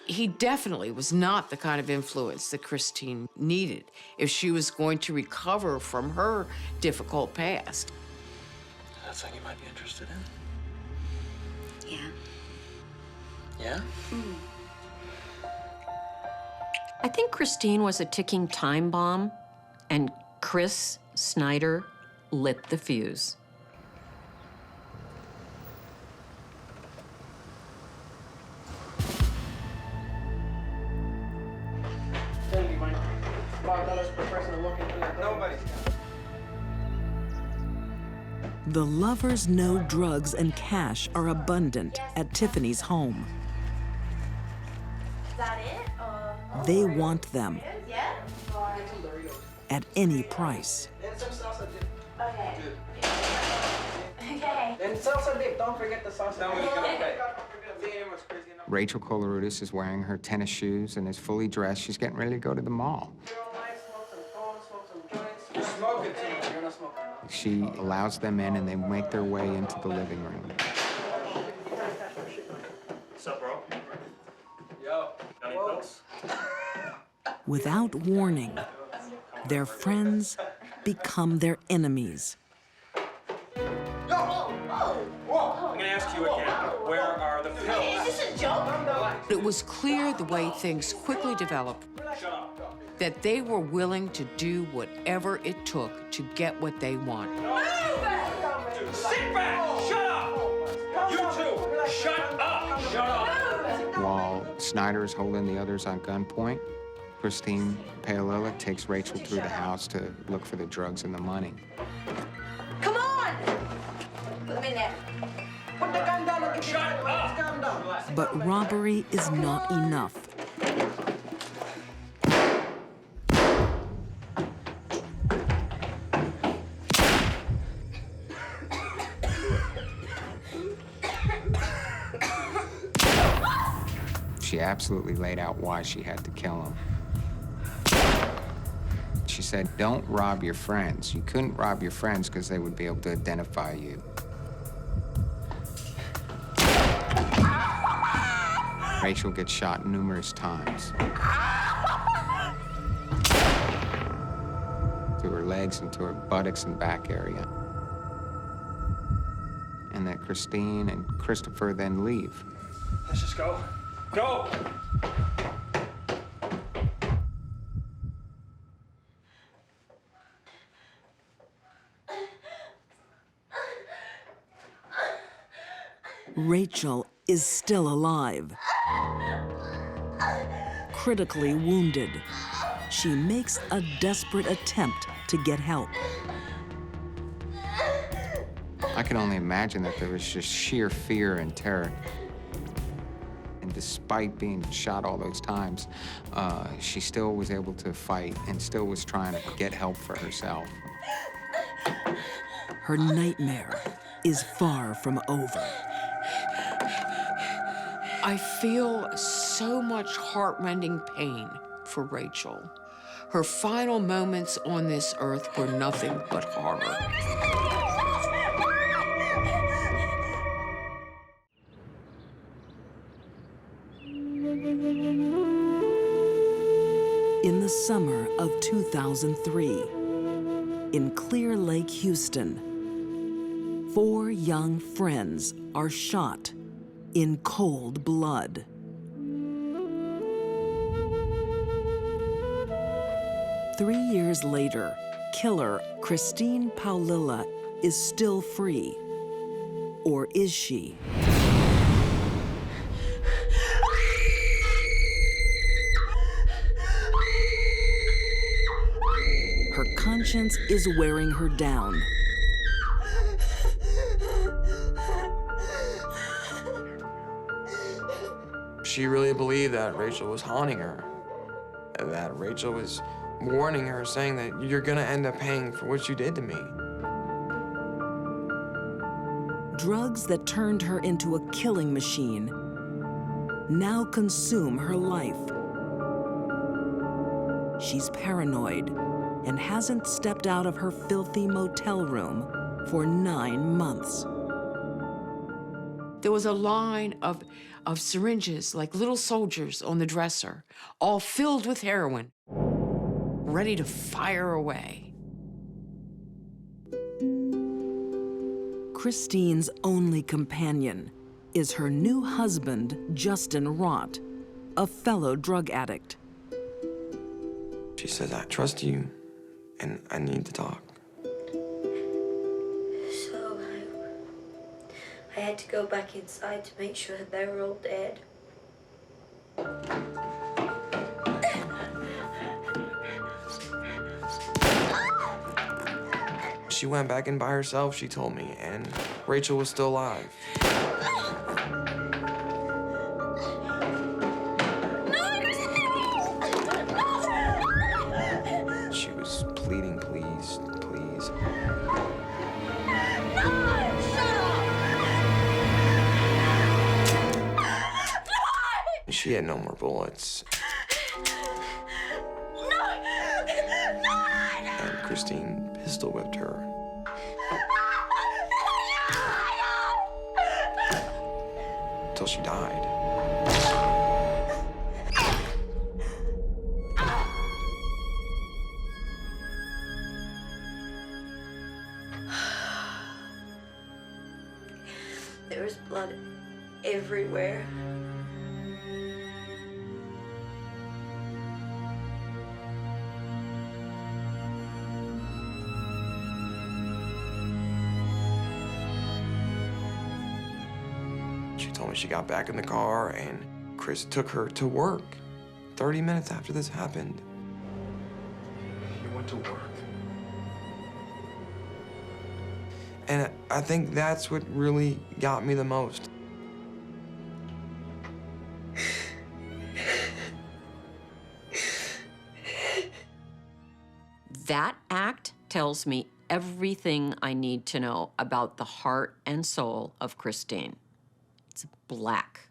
He definitely was not the kind of influence that Christine needed if she was going to recover from her difficult past. That's something you might be interested in? Yeah. Yeah? I think Christine was a ticking time bomb, and Chris Snyder lit the fuse. The lovers know drugs and cash are abundant at Tiffany's home. Is that it? They want them Yeah? at any price. Okay. Okay. And salsa dip, don't forget the salsa. Rachel Colorutis is wearing her tennis shoes and is fully dressed. She's getting ready to go to the mall. She allows them in, and they make their way into the living room. What's up, bro? Yo. Got any folks? Without warning, their friends become their enemies. I'm gonna ask you again. Where are the pills? Is this a joke? It was clear the way things quickly developed that they were willing to do whatever it took to get what they want. Sit back! Shut up! You two, shut up! Shut up! While Snyder is holding the others on gunpoint, Christine Paolilla takes Rachel through the house to look for the drugs and the money. Come on! Put them in there. Put the gun down and Shut up! Calm down. But robbery is not enough. She absolutely laid out why she had to kill him. She said, don't rob your friends. You couldn't rob your friends because they would be able to identify you. Rachel gets shot numerous times. To her legs and to her buttocks and back area. And that Christine and Christopher then leave. Let's just go. Go! Rachel is still alive. Critically wounded, she makes a desperate attempt to get help. I can only imagine that there was just sheer fear and terror. And despite being shot all those times, she still was able to fight and still was trying to get help for herself. Her nightmare is far from over. I feel so much heartrending pain for Rachel. Her final moments on this earth were nothing but horror. In the summer of 2003, in Clear Lake, Houston, 4 young friends are shot in cold blood. "3 years later, killer Christine Paolilla is still free. Or is she? Her conscience is wearing her down. She really believed that Rachel was haunting her, that Rachel was warning her, saying that you're gonna end up paying for what you did to me. Drugs that turned her into a killing machine now consume her life. She's paranoid and hasn't stepped out of her filthy motel room for 9 months. There was a line of syringes, like little soldiers on the dresser, all filled with heroin, ready to fire away. Christine's only companion is her new husband, Justin Rott, a fellow drug addict. She says, I trust you, and I need to talk. So I had to go back inside to make sure that they were all dead. She went back in by herself, she told me, and Rachel was still alive. She was pleading, please, please. She had no more bullets. And Christine pistol whipped her. Until she died. There was blood everywhere. She told me she got back in the car and Chris took her to work 30 minutes after this happened. You went to work? And I think that's what really got me the most. That act tells me everything I need to know about the heart and soul of Christine. It's black.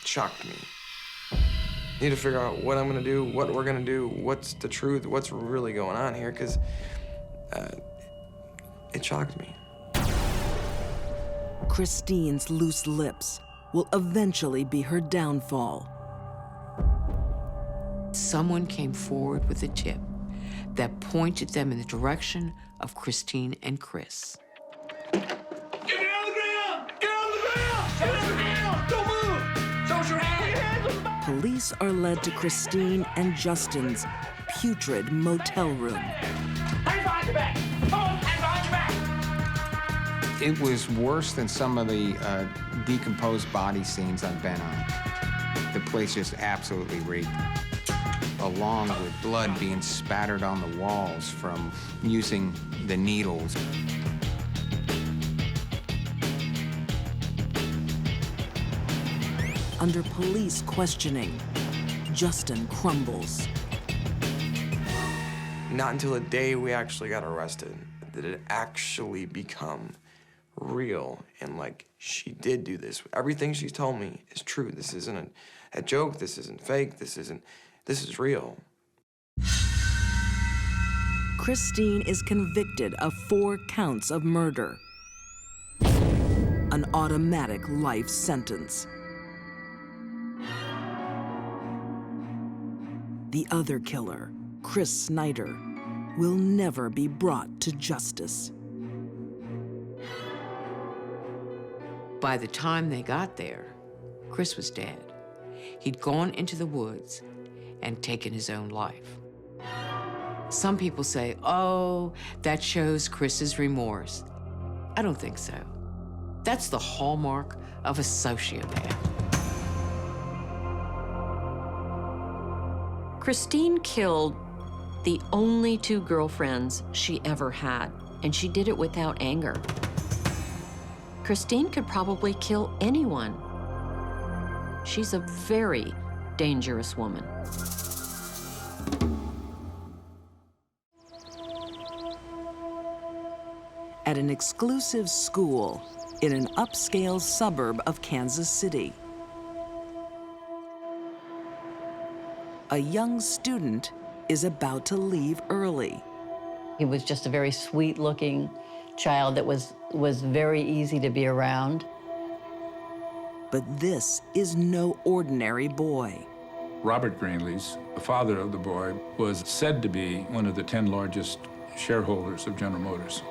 Shocked me. Need to figure out what I'm gonna do, what we're gonna do, what's the truth, what's really going on here, because it shocked me. Christine's loose lips will eventually be her downfall. Someone came forward with a tip that pointed them in the direction of Christine and Chris. Get me on the ground! Get on the ground! Get on the ground! Don't move! Show us your hands! Police are led to Christine and Justin's putrid motel room. Hands behind your back! Come on, hands behind your back! It was worse than some of the decomposed body scenes I've been on. The place just absolutely reeked, along with blood being spattered on the walls from using the needles. Under police questioning, Justin crumbles. Not until the day we actually got arrested did it actually become real and like, she did do this. Everything she's told me is true. This isn't a joke, this isn't fake, this is real. Christine is convicted of 4 counts of murder. An automatic life sentence. The other killer, Chris Snyder, will never be brought to justice. By the time they got there, Chris was dead. He'd gone into the woods and taken his own life. Some people say, oh, that shows Chris's remorse. I don't think so. That's the hallmark of a sociopath. Christine killed the only 2 girlfriends she ever had, and she did it without anger. Christine could probably kill anyone. She's a very dangerous woman. At an exclusive school in an upscale suburb of Kansas City, a young student is about to leave early. He was just a very sweet-looking child that was very easy to be around. But this is no ordinary boy. Robert Greenlees, the father of the boy, was said to be one of the 10 largest shareholders of General Motors.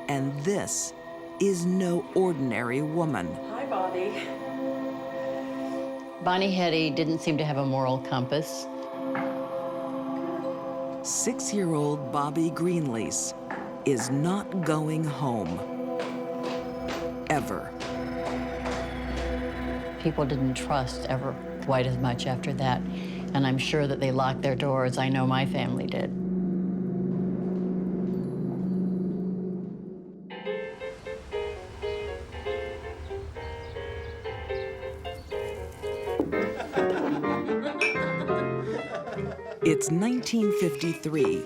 And this is no ordinary woman. Hi, Bobby. Bonnie Hetty didn't seem to have a moral compass. 6-year-old Bobby Greenlees is not going home. Ever. People didn't trust ever quite as much after that, and I'm sure that they locked their doors. I know my family did. It's 1953,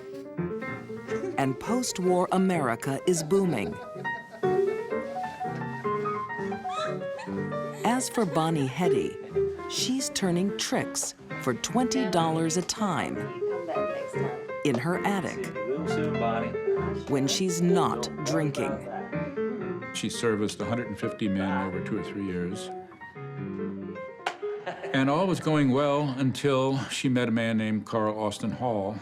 and post-war America is booming. As for Bonnie Hetty, she's turning tricks for $20 a time in her attic when she's not drinking. She serviced 150 men over 2 or 3 years. And all was going well until she met a man named Carl Austin Hall.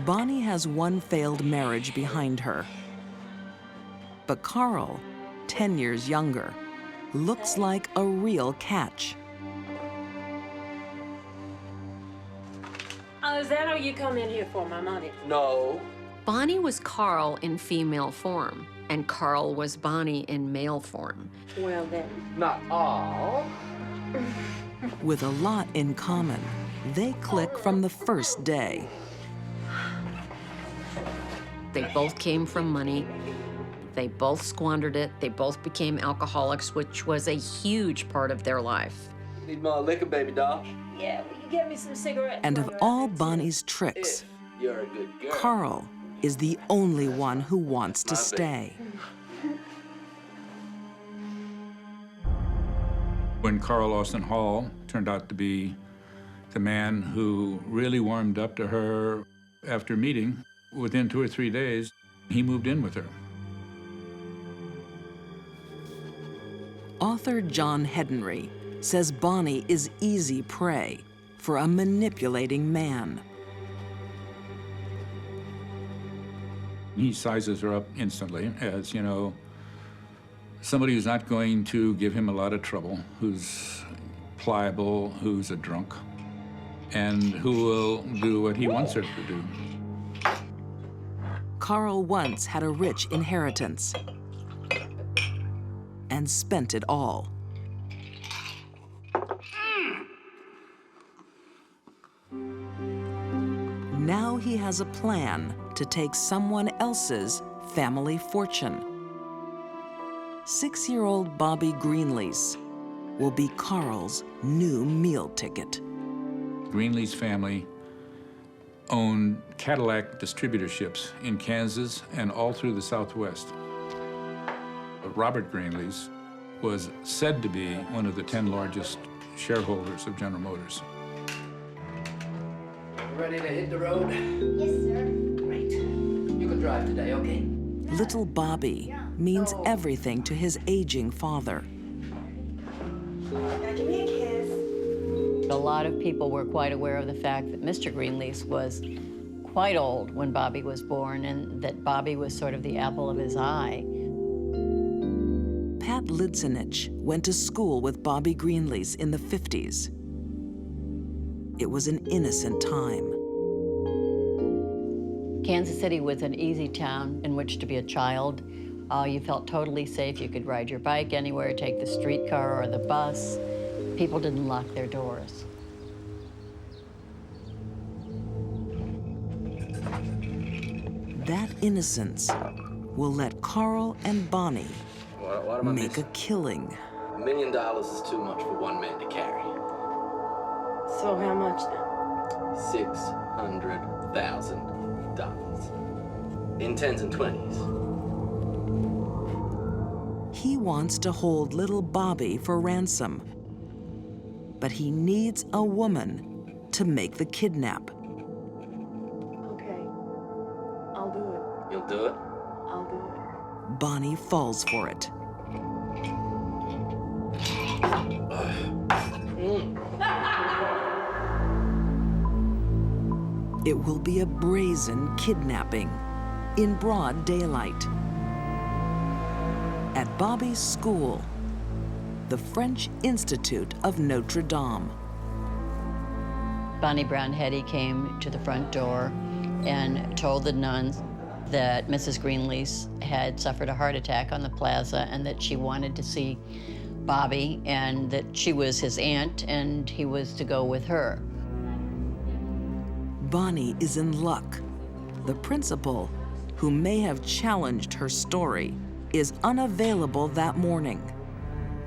Bonnie has one failed marriage behind her. But Carl, 10 years younger, looks like a real catch. Oh, is that all you come in here for, my money? No. Bonnie was Carl in female form, and Carl was Bonnie in male form. Well, then. Not all. With a lot in common, they click from the first day. They both came from money. They both squandered it. They both became alcoholics, which was a huge part of their life. Need more liquor, baby doll? Yeah, will you get me some cigarettes? And of all Bonnie's tricks, You're a good girl. Carl is the only one who wants to stay. When Carl Austin Hall turned out to be the man who really warmed up to her after meeting, within 2 or 3 days, he moved in with her. Author John Hedenry says Bonnie is easy prey for a manipulating man. He sizes her up instantly as, you know, somebody who's not going to give him a lot of trouble, who's pliable, who's a drunk, and who will do what he wants her to do. Carl once had a rich inheritance and spent it all. Now he has a plan to take someone else's family fortune. 6-year-old Bobby Greenlees will be Carl's new meal ticket. Greenlee's family owned Cadillac distributorships in Kansas and all through the Southwest. Robert Greenlees was said to be one of the 10 largest shareholders of General Motors. Ready to hit the road? Yes, sir. Great. You can drive today, okay? Little Bobby means everything to his aging father. Give me a kiss. A lot of people were quite aware of the fact that Mr. Greenlees was quite old when Bobby was born, and that Bobby was sort of the apple of his eye. Pat Lidzenich went to school with Bobby Greenlees in the 50s. It was an innocent time. Kansas City was an easy town in which to be a child. You felt totally safe. You could ride your bike anywhere, take the streetcar or the bus. People didn't lock their doors. That innocence will let Carl and Bonnie What am I make a missing? killing. $1 million is too much for one man to carry. So how much then? $600,000. In 10s and 20s. He wants to hold little Bobby for ransom, but he needs a woman to make the kidnap. Okay. I'll do it. You'll do it? I'll do it. Bonnie falls for it. It will be a brazen kidnapping in broad daylight. At Bobby's school, the French Institute of Notre Dame. Bonnie Brown Hetty came to the front door and told the nuns that Mrs. Greenlease had suffered a heart attack on the plaza and that she wanted to see Bobby and that she was his aunt and he was to go with her. Bonnie is in luck. The principal, who may have challenged her story, is unavailable that morning.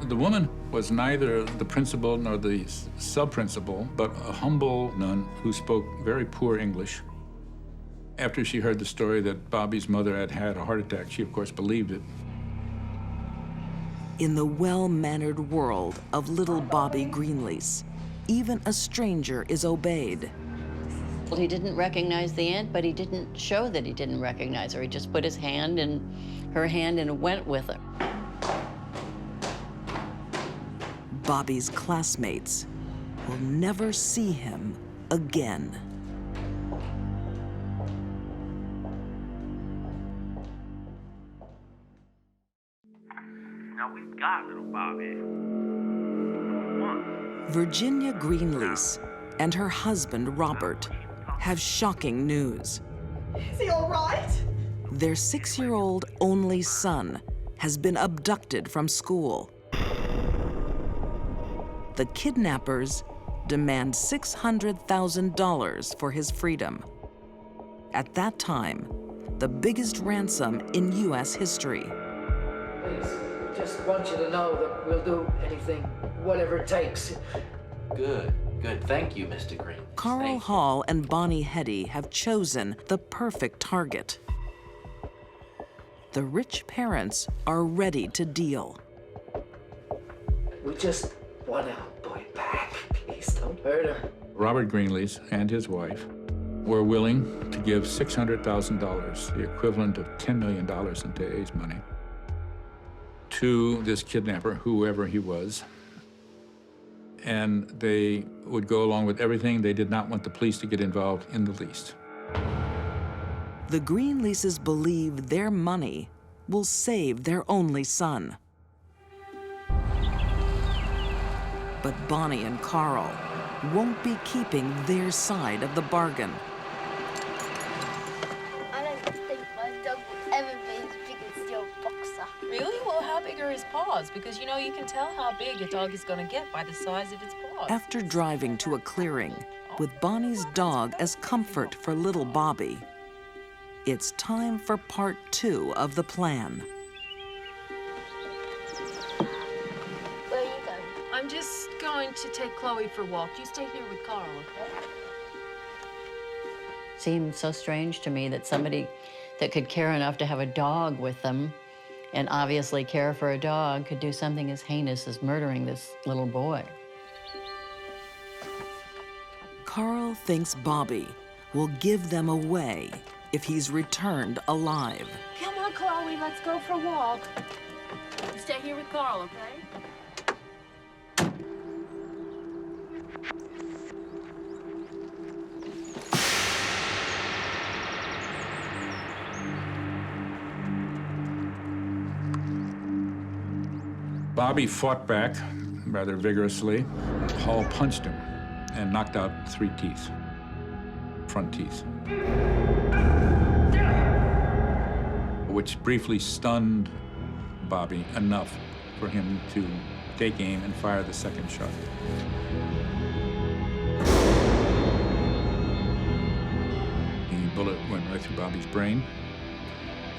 The woman was neither the principal nor the sub-principal, but a humble nun who spoke very poor English. After she heard the story that Bobby's mother had had a heart attack, she of course believed it. In the well-mannered world of little Bobby Greenlease, even a stranger is obeyed. He didn't recognize the aunt, but he didn't show that he didn't recognize her. He just put his hand in her hand and went with her. Bobby's classmates will never see him again. Now we've got little Bobby. Virginia Greenlease and her husband, Robert, have shocking news. Is he all right? Their 6-year-old only son has been abducted from school. The kidnappers demand $600,000 for his freedom. At that time, the biggest ransom in U.S. history. Please, just want you to know that we'll do anything, whatever it takes. Good, good. Thank you, Mr. Green. Carl Hall and Bonnie Hetty have chosen the perfect target. The rich parents are ready to deal. We just want our boy back. Please don't hurt her. Robert Greenlease and his wife were willing to give $600,000, the equivalent of $10 million in today's money, to this kidnapper, whoever he was. And they would go along with everything. They did not want the police to get involved in the least. The Greenleases believe their money will save their only son. But Bonnie and Carl won't be keeping their side of the bargain. I don't think my dog will ever be as big as your boxer. Really? Well, how big are his paws? Because, you know, you can tell how big a dog is going to get by the size of its paws. After driving to a clearing with Bonnie's dog as comfort for little Bobby, it's time for part 2 of the plan. Where are you going? I'm just going to take Chloe for a walk. You stay here with Carl, okay? Seemed so strange to me that somebody that could care enough to have a dog with them and obviously care for a dog could do something as heinous as murdering this little boy. Carl thinks Bobby will give them away if he's returned alive. Come on, Chloe, let's go for a walk. You stay here with Carl, okay? Bobby fought back rather vigorously. Hall punched him and knocked out 3 teeth, front teeth. which briefly stunned Bobby enough for him to take aim and fire the second shot. The bullet went right through Bobby's brain,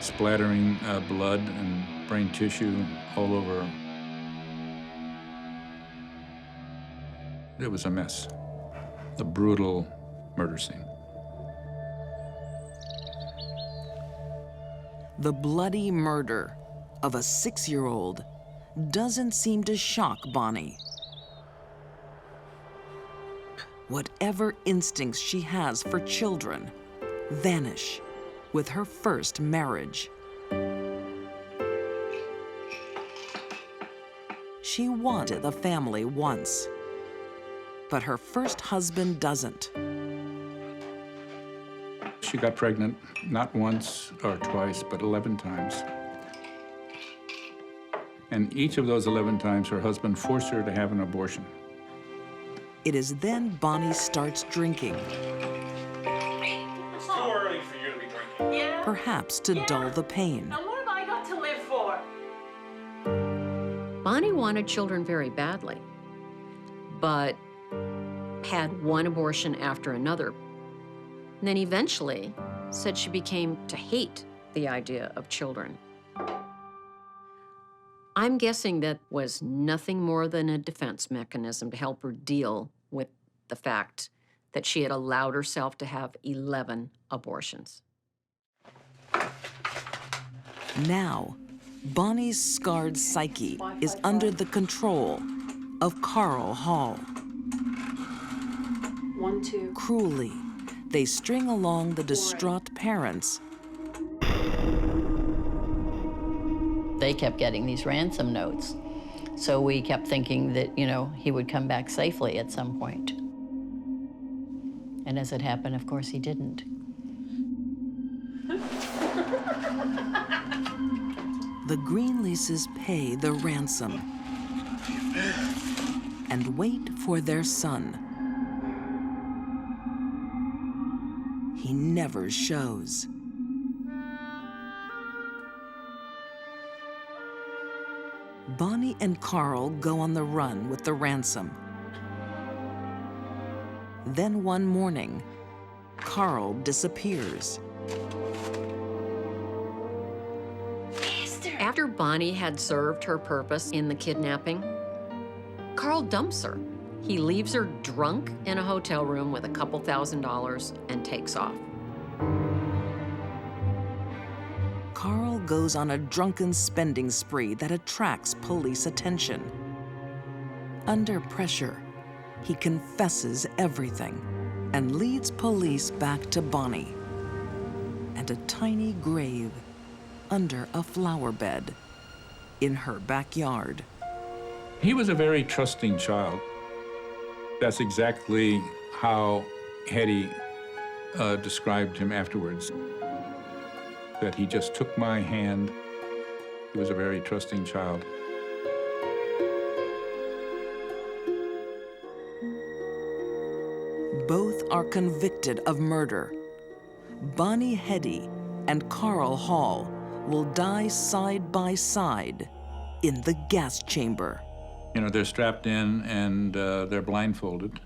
splattering blood and brain tissue all over. It was a mess, a brutal murder scene. The bloody murder of a 6-year-old doesn't seem to shock Bonnie. Whatever instincts she has for children vanish with her first marriage. She wanted a family once, but her first husband doesn't. She got pregnant not once or twice, but 11 times. And each of those 11 times, her husband forced her to have an abortion. It is then Bonnie starts drinking. It's too early for you to be drinking. Yeah? Perhaps to dull the pain. And what have I got to live for? Bonnie wanted children very badly, but had one abortion after another. And then eventually said she became to hate the idea of children. I'm guessing that was nothing more than a defense mechanism to help her deal with the fact that she had allowed herself to have 11 abortions. Now, Bonnie's scarred psyche is under the control of Carl Hall. 1, 2. Cruelly, they string along the distraught parents. They kept getting these ransom notes. So we kept thinking that, you know, he would come back safely at some point. And as it happened, of course, he didn't. The Greenleases pay the ransom and wait for their son. He never shows. Bonnie and Carl go on the run with the ransom. Then one morning, Carl disappears. After Bonnie had served her purpose in the kidnapping, Carl dumps her. He leaves her drunk in a hotel room with a couple $1,000s and takes off. Carl goes on a drunken spending spree that attracts police attention. Under pressure, he confesses everything and leads police back to Bonnie and a tiny grave under a flower bed in her backyard. He was a very trusting child. That's exactly how Hetty described him afterwards. That he just took my hand. He was a very trusting child. Both are convicted of murder. Bonnie Hetty and Carl Hall will die side by side in the gas chamber. You know, they're strapped in and they're blindfolded.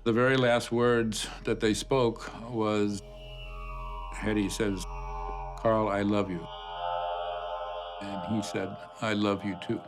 The very last words that they spoke was, Hetty says, "Carl, I love you." And he said, "I love you too."